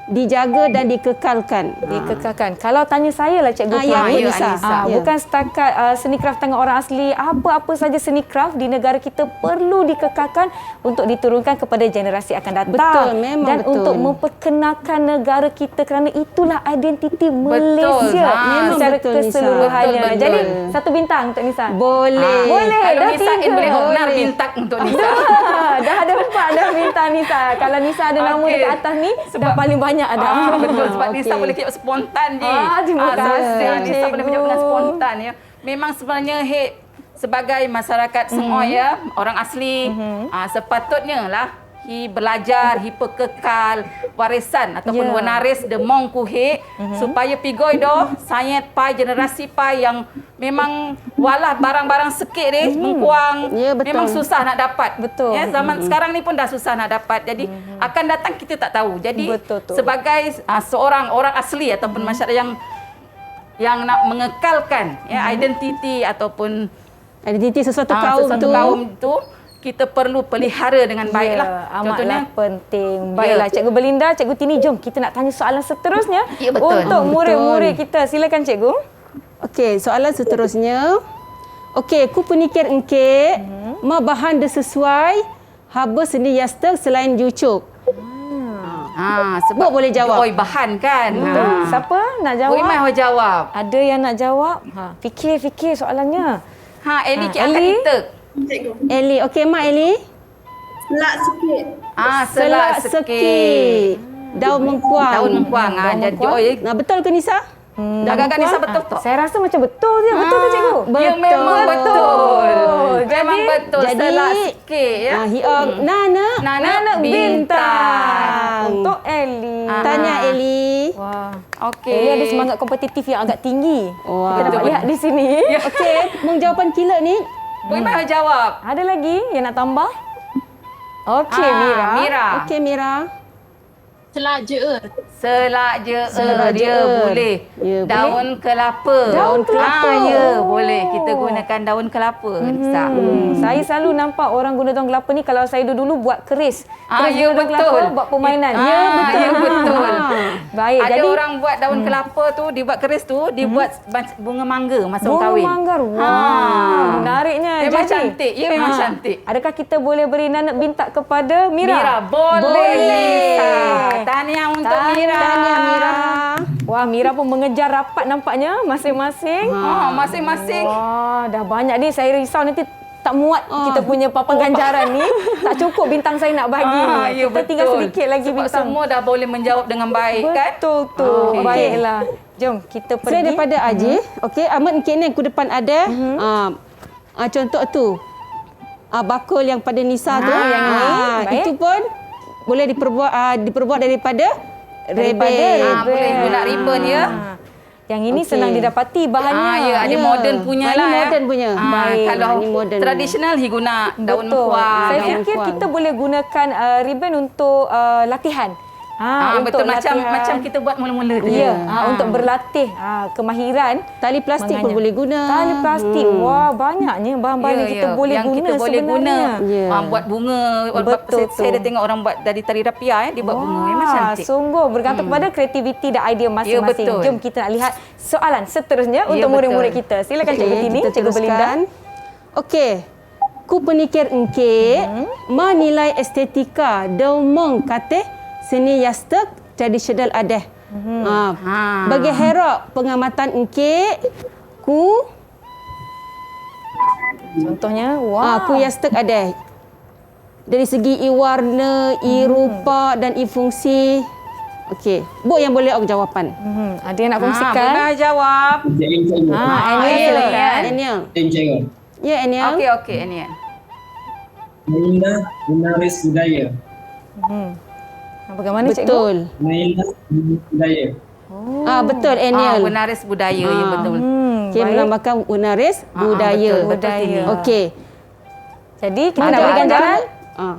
B: dijaga dan dikekalkan?
C: Dikekalkan. Kalau tanya saya lah Cikgu
B: Ya,
C: Tini,
B: Anissa. Ya.
C: bukan setakat seni kraft tangan orang asli, apa-apa saja seni kraft di negara kita perlu dikekalkan untuk diturunkan kepada generasi akan datang.
B: Betul, memang
C: dan
B: betul.
C: untuk memperkenalkan negara kita kerana itulah identiti Malaysia
B: Memang
C: secara
B: betul, Nisa.
C: keseluruhannya.
D: Betul.
C: Jadi satu bintang untuk Nisa.
B: Boleh.
C: Boleh.
D: Kalau
C: dah
D: Nisa
C: tiga.
D: boleh honor
B: Boleh.
D: bintang untuk Nisa.
C: Dah ada 4 dah bintang Nisa. Kalau Nisa ada nama
D: Okey.
C: dekat atas ni dah paling banyak ada.
D: Betul sebab Nisa
B: Okey.
D: boleh kejawab spontan je.
C: Terima kasih,
D: Nisa boleh
C: Cikgu.
D: menjawab dengan spontan ya. Memang sebenarnya sebagai masyarakat Sengoy ya, orang asli sepatutnya lah belajar, pekekal warisan ataupun wanaris de mong kuhe supaya pigoi doh sayat pai generasi pai yang memang walah barang-barang sikit deh mengkuang
B: Ya, betul.
D: memang susah nak dapat.
C: Betul.
D: Ya, zaman sekarang ni pun dah susah nak dapat. Jadi akan datang kita tak tahu. Jadi
C: Betul tu.
D: sebagai seorang orang asli ataupun masyarakat yang nak mengekalkan ya identiti ataupun
B: Identiti sesuatu kaum
D: sesuatu
B: tu.
D: kaum tu kita perlu pelihara dengan baiklah.
C: Amatlah penting. Baiklah, Cikgu Belinda, Cikgu Tini, jom kita nak tanya soalan seterusnya
D: Ya, betul.
C: untuk murid-murid kita. Silakan Cikgu.
B: Okey, soalan seterusnya. Okey, ku penikir engke, ma bahan dia sesuai haba seni yastek selain jucuk.
D: sebab
B: boleh jawab.
D: Oi bahan kan.
C: Siapa nak jawab?
D: Oi mai jawab.
C: Ada yang nak jawab? Fikir soalannya.
D: Eli ki
C: Eli?
D: akan kita.
B: Eli, okey mak Eli.
E: Selak sikit.
D: Selak sikit.
B: Daun mengkuang.
D: Daun mengkuang. Jadi
B: Nah, betul ke Nisa?
D: agak-agak Nisa betul tak?
C: Saya rasa macam betul je. Betul ke cikgu?
D: Ya, memang betul.
C: Jadi-
D: Memang betul.
B: jadi-
D: Selak sikit ya.
B: Hiong Nana
D: Nanak
C: Bintang. Untuk Eli.
B: Tanya Eli.
C: Wah.
D: Okey.
C: Eli ada semangat kompetitif yang agak tinggi.
B: Wah.
C: Kita dapat lihat di sini.
B: Okey, jawapan kila ni.
D: Bu Imai jawab.
C: Ada lagi yang nak tambah? Okey, Mira.
D: Mira.
B: Okey, Mira.
I: Selak je.
D: Selak je
B: Selak je.
D: dia boleh.
B: Ya,
D: Daun kelapa.
C: Daun kelapa.
D: Ya, boleh. Kita gunakan daun kelapa. Nisa.
C: Saya selalu nampak orang guna daun kelapa ni kalau saya dulu buat keris. Keris
D: Ya,
C: guna daun kelapa
D: betul.
C: buat permainan.
D: Ya, betul.
C: Baik,
D: Ada
C: jadi
D: orang buat daun kelapa tu, dibuat keris tu, dibuat bunga mangga masa orang
C: bunga
D: kahwin.
C: manggar. Wah, menariknya.
D: Memang
C: Jadi,
D: cantik. Ya, memang cantik.
C: Adakah kita boleh beri nanak bintak kepada Mira?
D: boleh. Nisa. Tahniah untuk Mira.
B: Tahniah Mira.
C: Wah, Mira pun mengejar rapat nampaknya masing-masing.
D: Masing-masing.
C: Wah, dah banyak ni. Saya risau nanti tak muat kita punya papan ganjaran ni. Tak cukup bintang saya nak bagi.
D: Ya,
C: Kita tinggal sedikit lagi
D: sebab
C: bintang.
D: semua dah boleh menjawab dengan baik kan?
C: Betul tu.
B: Okey.
C: Baiklah. Jom kita pergi.
B: Saya daripada Ajih. Okey, Ahmad mungkin aku depan ada. Contoh tu. Bakul yang pada Nisa tu.
C: yang ini. Baik.
B: Itu pun boleh diperbuat daripada rebel.
D: Boleh guna ribbon ya.
C: Yang ini
B: Okey.
C: senang didapati bahannya.
D: Ya, ada moden punya
B: Ini
D: lah.
B: moden punya.
C: Baik.
D: Kalau
B: Ini moden
D: tradisional guna daun
C: Betul.
D: mengkuang.
C: Saya
B: Daun
C: fikir
B: mengkuang.
C: kita boleh gunakan ribbon untuk latihan.
D: Betul
C: untuk
D: macam kita buat mula-mula tu.
C: Ya, untuk berlatih kemahiran.
B: Tali plastik pun
C: Mengajar.
B: boleh guna.
C: Tali plastik. Wah, banyaknya bahan-bahan yang kita boleh
D: yang
C: guna
D: kita boleh
C: sebenarnya.
D: guna.
B: Ya.
D: Buat bunga.
C: Betul
D: Saya
C: tu.
D: dah tengok orang buat dari tali rapia dia buat bunga. Memang cantik.
C: Sungguh bergantung kepada kreativiti dan idea masing-masing.
D: betul.
C: Jom kita nak lihat soalan seterusnya untuk
D: betul.
C: murid-murid kita. Silakan Cikgu Tini,
B: kita
C: Cikgu Belinda.
B: teruskan. Okey. Ku penikir engke, menilai estetika domong kate seni yastek tradisional adeh. Bagi herok pengamatan engke, ku
C: Contohnya, wah.
B: ku yastek adeh. Dari segi warna, rupa dan fungsi. Okey, Bu yang boleh aku jawapan.
C: Ada yang nak kongsikan?
D: Bunda jawab.
C: Aniel silakan.
B: Aniel.
F: Enceng.
B: Ya, Aniel.
D: Okey, Aniel.
F: Mainlah menaris budaya.
C: Bagaimana Cikgu?
B: Betul.
F: Mainlah budaya.
B: Betul, Aniel.
D: Penaris budaya, ya betul.
B: Okey, melambangkan unaris budaya.
D: betul,
C: budaya.
B: Okey.
C: Jadi kita
D: Ada
C: nak beri ganjaran?
B: Ah.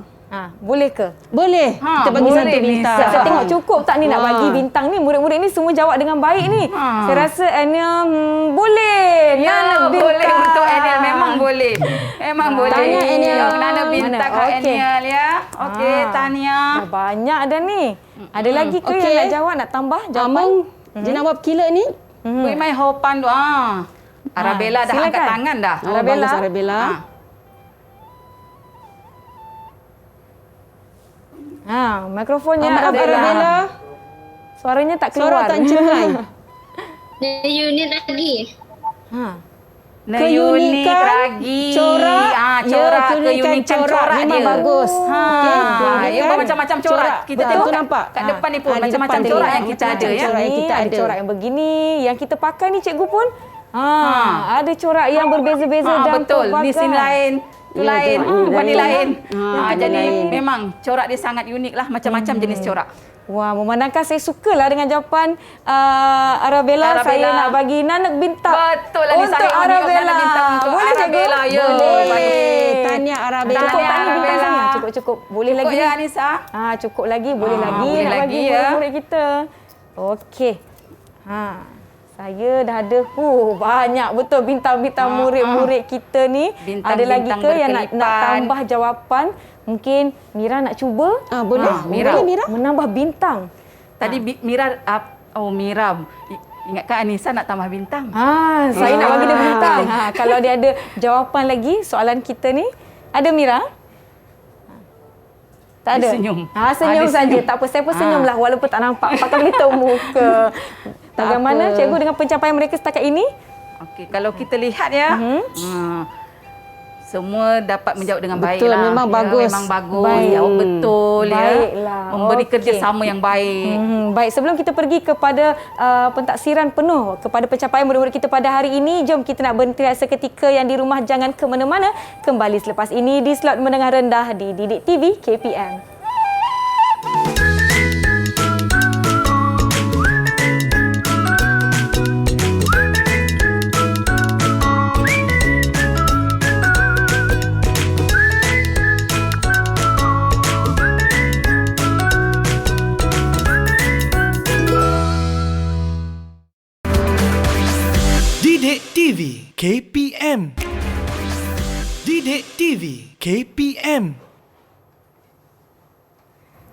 C: Boleh ke?
B: Boleh. Kita bagi
D: boleh,
B: satu bintang.
D: Nisa.
C: Saya tengok cukup tak ni nak bagi bintang ni. Murid-murid ni semua jawab dengan baik ni. Saya rasa Aniel boleh.
D: Ya,
C: Nana
D: boleh
C: bintang.
D: untuk Aniel. Memang boleh. Memang boleh.
B: Tanya Aniel.
D: Nana bintang kat
C: Okey.
D: Aniel ya. Okey, Tania.
C: Dah banyak dah ni. Ada lagi ke
B: Okey.
C: yang nak jawab, nak tambah jawapan?
B: Amang, jenawab kila ni.
D: Wei mai hopan tu. Arabella dah
C: silakan.
D: angkat tangan dah.
C: Arabella.
B: Bagus, Arabella.
C: Mikrofonnya
B: Maaf, Arabella.
C: Suaranya tak
B: Suara
C: keluar.
B: tak cengai.
G: Dan unit lagi.
D: Unik lagi.
B: Corak.
D: Corak.
B: Keunikan
D: Keunikan
B: corak memang
D: dia.
B: bagus. Okey,
D: Ya, macam-macam corak. Kita
B: Betul,
D: tengok
B: tu nampak.
D: kat depan ni pun
B: di
D: macam-macam
B: depan
D: corak
B: ni.
D: yang kita ada
B: Macam-macam
D: ya.
B: corak yang kita
C: ada
B: ada.
C: corak yang begini, yang kita pakai ni cikgu pun. Ada corak yang berbeza-beza dan
D: betul. Ni
C: pelbagai.
D: scene lain. Tu
B: Ya,
D: lain,
B: betul.
D: warna lain.
B: Yang
D: Jadi
B: lain.
D: memang corak dia sangat unik lah. Macam-macam jenis corak.
C: Wah, memandangkan saya sukalah dengan jawapan Arabella. Saya nak bagi nanak bintang.
D: Betul lah,
C: untuk
D: saya
C: Arabella.
D: Nana bintang untuk
C: Boleh cikgu?
D: Arabella, ya.
C: Boleh.
B: Tanya Arabella.
C: Cukup tak ni bintang
D: Arabella.
C: sana? Cukup. Boleh
D: Cukup
C: lagi
D: ya,
C: ni?
D: Anissa?
C: Cukup lagi. Boleh lagi
D: boleh
C: nak
D: lagi,
C: bagi
D: ya.
C: murid-murid kita. Okey. Saya dah ada banyak betul bintang-bintang murid-murid kita ni.
D: Bintang-bintang
C: Ada lagi ke yang nak
D: berkelipan.
C: tambah jawapan? Mungkin Mira nak cuba?
B: Boleh.
D: Mira.
B: Boleh, Mira.
C: Menambah bintang.
D: Tadi Mira, Mira. Ingatkan Anissa nak tambah bintang.
C: Saya nak bagi dia bintang. Kalau dia ada jawapan lagi soalan kita ni. Ada Mira? Tak ada?
D: Dia senyum.
C: Senyum
D: Dia
C: saja.
D: senyum.
C: Tak apa, saya pun senyumlah walaupun tak nampak. Pakai beritahu muka. Bagaimana
B: apa.
C: cikgu dengan pencapaian mereka setakat ini?
D: Okey, kalau kita lihat ya. semua dapat menjawab dengan baik
B: Betul,
D: lah.
B: memang bagus.
D: Memang bagus.
C: Baik.
D: Jawab betul
C: Baiklah.
D: Memberi
C: Okey.
D: kerjasama yang baik.
C: Baik, sebelum kita pergi kepada pentaksiran penuh kepada pencapaian murid-murid kita pada hari ini, jom kita nak berhenti seketika. Yang di rumah jangan ke mana-mana. Kembali selepas ini di slot menengah rendah di Didik TV KPM.
A: Didik TV KPM. Didik TV KPM.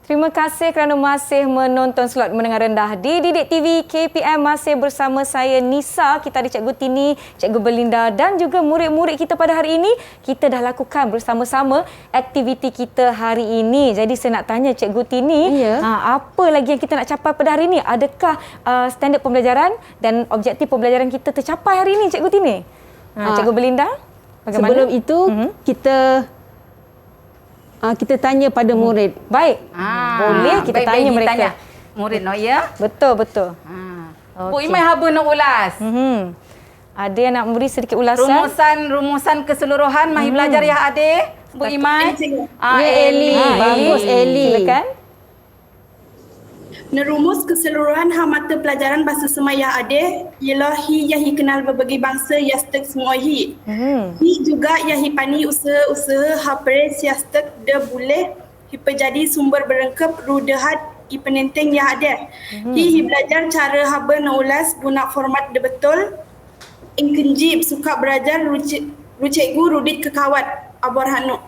C: Terima kasih kerana masih menonton slot menengah rendah di Didik TV KPM. Masih bersama saya Nisa, kita ada Cikgu Tini, Cikgu Belinda dan juga murid-murid kita pada hari ini. Kita dah lakukan bersama-sama aktiviti kita hari ini. Jadi saya nak tanya Cikgu Tini, apa lagi yang kita nak capai pada hari ini? Adakah standard pembelajaran dan objektif pembelajaran kita tercapai hari ini, Cikgu Tini? Cikgu Belinda, bagaimana?
B: Sebelum itu, kita tanya pada murid.
C: Baik. Boleh kita tanya mereka.
D: Tanya murid ya.
C: Betul, betul.
D: Bu Imai haba nak ulas.
C: Ada yang nak beri sedikit ulasan?
D: Rumusan keseluruhan mari belajar ya adik. Bu Imai.
B: Ya Eli. Bagus Eli.
C: Silakan.
E: Merumus keseluruhan mata pelajaran bahasa Semaya Adeh ialah hi yang hi kenal berbagai bangsa yastek semua hi. Hi juga yang hi pani usaha hapres yastek de boleh hi jadi sumber berengkap rudahat i penenteng yang ada. Hi belajar cara haba naulas guna format de betul. Ingkenji suka belajar cikgu rudit kekawat abor hanu.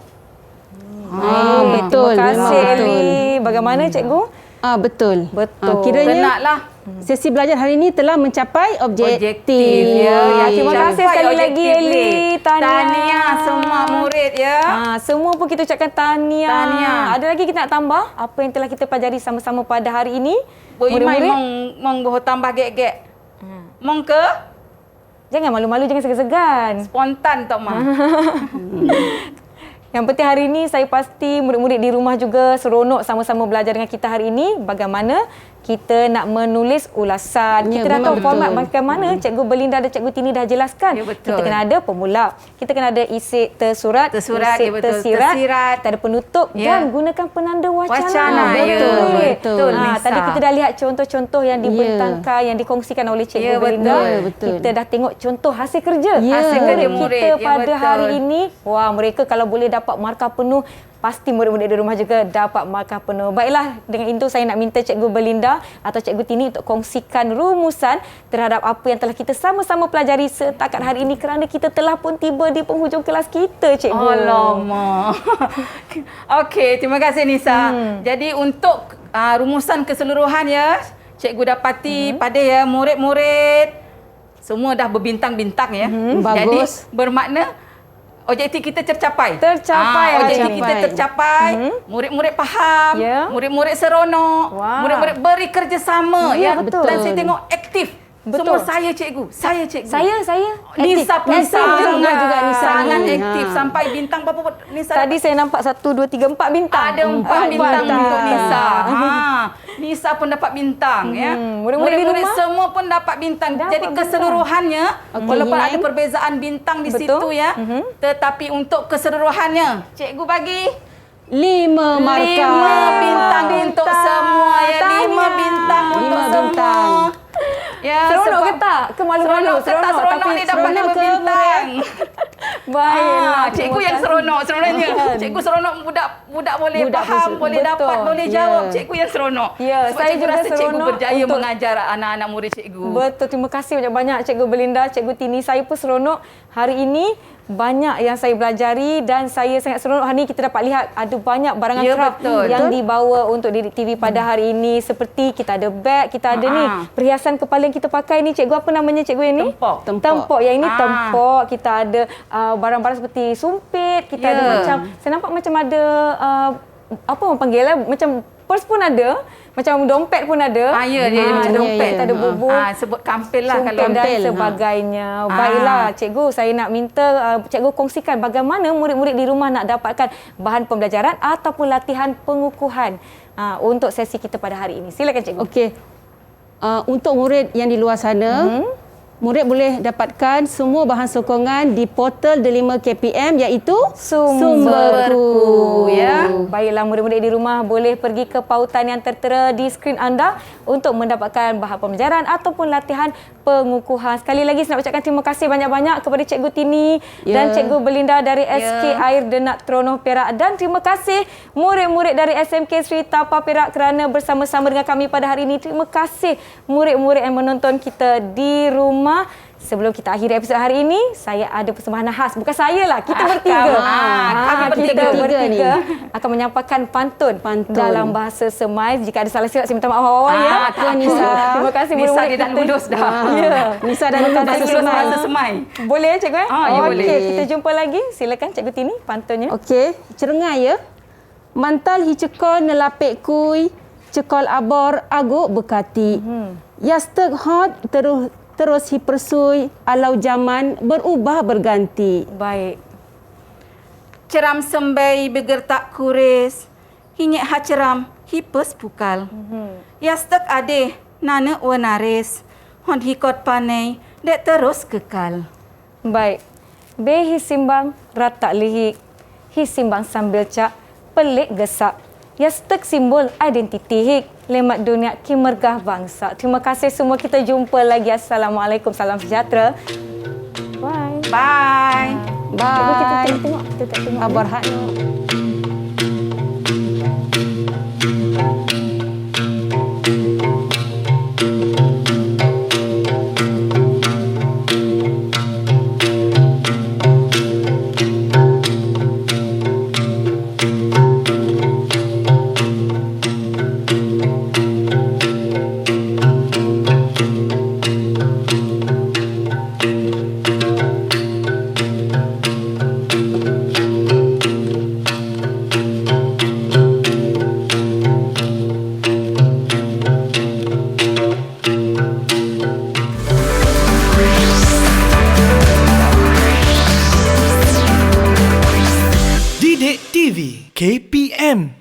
B: Betul.
C: Terima kasih
B: Memang
C: Eli. Bagaimana cikgu?
B: Betul.
C: Betul.
B: Kiranya
D: Kenaklah.
B: sesi belajar hari ini telah mencapai objektif.
D: Ya,
C: Terima kasih sekali lagi Eli.
D: Tahniah semua murid ya.
C: Semua pun kita ucapkan tahniah. Ada lagi kita nak tambah apa yang telah kita pelajari sama-sama pada hari ini?
D: Bu Imai mong boh tambah gek-gek. Mong ke?
C: Jangan malu-malu, jangan segan-segan.
D: Spontan tok mah.
C: Yang penting hari ini saya pasti murid-murid di rumah juga seronok sama-sama belajar dengan kita hari ini. Bagaimana kita nak menulis ulasan.
B: Ya,
C: Kita dah tahu
B: betul.
C: format bagaimana. Cikgu Belinda dan Cikgu Tini dah jelaskan.
D: Ya, betul.
C: Kita kena ada pemula. Kita kena ada isi tersurat,
D: Tersurat,
C: isi
D: ya, betul.
C: tersirat.
D: Tersirat.
C: Kita ada penutup
D: Ya.
C: dan gunakan penanda wacana.
D: Wacana, ya.
B: Betul,
D: Nisa.
C: Tadi kita dah lihat contoh-contoh yang dibentangkan, yang dikongsikan oleh Cikgu
D: Ya,
C: Belinda.
B: betul.
C: Kita dah tengok contoh hasil kerja.
B: Ya.
C: Hasil kerja
D: Murid.
C: kita
D: Ya,
C: pada
D: betul.
C: hari ini. Wah, mereka kalau boleh dapat markah penuh, pasti murid-murid di rumah juga dapat markah penuh. Baiklah, dengan itu saya nak minta Cikgu Belinda atau Cikgu Tini untuk kongsikan rumusan terhadap apa yang telah kita sama-sama pelajari setakat hari ini kerana kita telah pun tiba di penghujung kelas kita, Cikgu.
D: Alamak. Okey, terima kasih Nisa. Jadi untuk rumusan keseluruhan ya, cikgu dapati pada ya murid-murid semua dah berbintang-bintang ya. Jadi
B: Bagus.
D: bermakna objektif kita tercapai.
C: Tercapai hari
D: objektif
C: ini.
D: kita tercapai. Murid-murid faham,
C: Ya.
D: murid-murid seronok,
C: Wah.
D: murid-murid beri kerjasama
C: Ya,
D: ya.
C: betul.
D: Dan saya tengok aktif.
C: Betul.
D: Semua saya cikgu, saya cikgu.
C: Saya.
D: Nisa pun
C: Nisa juga Nisa
D: sangat
C: ni.
D: aktif sampai bintang berapa Nisa?
C: Tadi saya nampak 1, 2, 3, 4 bintang.
D: Ada 4 bintang
C: bintang.
D: untuk Nisa. Nisa pun dapat bintang ya.
C: Murid-murid di rumah?
D: Semua pun dapat bintang.
C: Dapat
D: Jadi
C: bintang.
D: keseluruhannya walaupun
B: Hinai.
D: ada perbezaan bintang di
C: Betul.
D: situ ya. Tetapi untuk keseluruhannya cikgu bagi
B: 5 markah.
D: 5 bintang untuk semua ya. 5
C: Tahniah.
D: bintang untuk
B: 5
D: semua.
B: bintang.
D: Ya,
C: Seronok ke
D: sebab-
C: tak? Ke malu-malu?
D: Seronok, seronok
C: tapi
D: ni dapat
C: seronok
D: 5
C: ke
D: bintang.
C: Baiklah.
D: Cikgu yang seronok sebenarnya. Cikgu seronok budak boleh
C: Budak
D: faham,
C: betul.
D: boleh dapat, boleh
C: Ya.
D: jawab. Cikgu yang seronok.
C: Ya,
D: Sebab
C: saya
D: cikgu
C: juga
D: rasa cikgu
C: seronok
D: berjaya
C: untuk-
D: mengajar anak-anak murid cikgu.
C: Betul, terima kasih banyak-banyak Cikgu Belinda, Cikgu Tini. Saya pun seronok hari ini. Banyak yang saya belajari dan saya sangat seronok hari ini kita dapat lihat ada banyak barangan
D: Ya,
C: craft
D: betul.
C: yang dibawa untuk Didik TV pada hari ini. Seperti kita ada beg, kita ada ni perhiasan kepala yang kita pakai ni. Cikgu apa namanya cikgu yang ni?
D: Tempok.
C: Tempok. Yang ini tempok. Kita ada barang-barang seperti sumpit. Kita ada
D: Ya.
C: macam, saya nampak macam ada apa orang panggil lah, macam purse pun ada. Macam dompet pun ada.
D: Ya, dia macam dompet.
C: Tak ada bubu.
D: Sebut kampil lah kalau
C: Sumpit dan
B: Kampil,
C: sebagainya. Baiklah, cikgu, saya nak minta cikgu kongsikan bagaimana murid-murid di rumah nak dapatkan bahan pembelajaran ataupun latihan pengukuhan untuk sesi kita pada hari ini. Silakan cikgu.
B: Okey. Untuk murid yang di luar sana, murid boleh dapatkan semua bahan sokongan di portal Delima KPM iaitu Sumberku.
C: Ya. Baiklah, murid-murid di rumah boleh pergi ke pautan yang tertera di skrin anda untuk mendapatkan bahan pembelajaran ataupun latihan pengukuhan. Sekali lagi saya nak ucapkan terima kasih banyak-banyak kepada Cikgu Tini dan Cikgu Belinda dari SK Air Denak Teronoh Perak, dan terima kasih murid-murid dari SMK Sri Tapa Perak kerana bersama-sama dengan kami pada hari ini. Terima kasih murid-murid yang menonton kita di rumah. Sebelum kita akhiri episod hari ini, saya ada persembahan khas. Bukan saya lah, kita bertiga.
D: Kami
C: Kita bertiga
B: ni
C: akan menyampaikan pantun dalam bahasa Semai. Jika ada salah silap, saya minta maaf awal ya.
B: Tuan Nisa.
C: Terima kasih
D: Nisa
C: murid-murid
D: dia dah
C: kita.
D: lulus dah.
C: Ya.
B: Nisa dah lulus bahasa
D: Lulus
B: Semai.
D: bahasa Semai.
C: Boleh ya cikgu?
D: Ya boleh.
C: Okey, kita jumpa lagi. Silakan Cikgu Tini pantunnya.
B: Okey, cerengai ya. Mantal hi cekol nelapik kui, cekol abor aguk bekati. Yastek hot terus hi persui, alau zaman berubah berganti.
C: Baik.
D: Ceram sembai begertak kuris. Hinyek ha ceram, hipes pukal. Yastek ade, nana wanaris. Hon hikot panai, dek terus kekal.
C: Baik. Be hi simbang ratak lihik. Hi simbang sambil cak, pelik gesak. Yastek simbol identiti hik. Lemat dunia kimergah bangsa. Terima kasih semua. Kita jumpa lagi. Assalamualaikum. Salam sejahtera. Bye.
D: Bye.
C: Cikgu, kita
B: Bye.
C: tengok. Kita tak tengok.
B: Abor hakno.
A: Didik TV KPM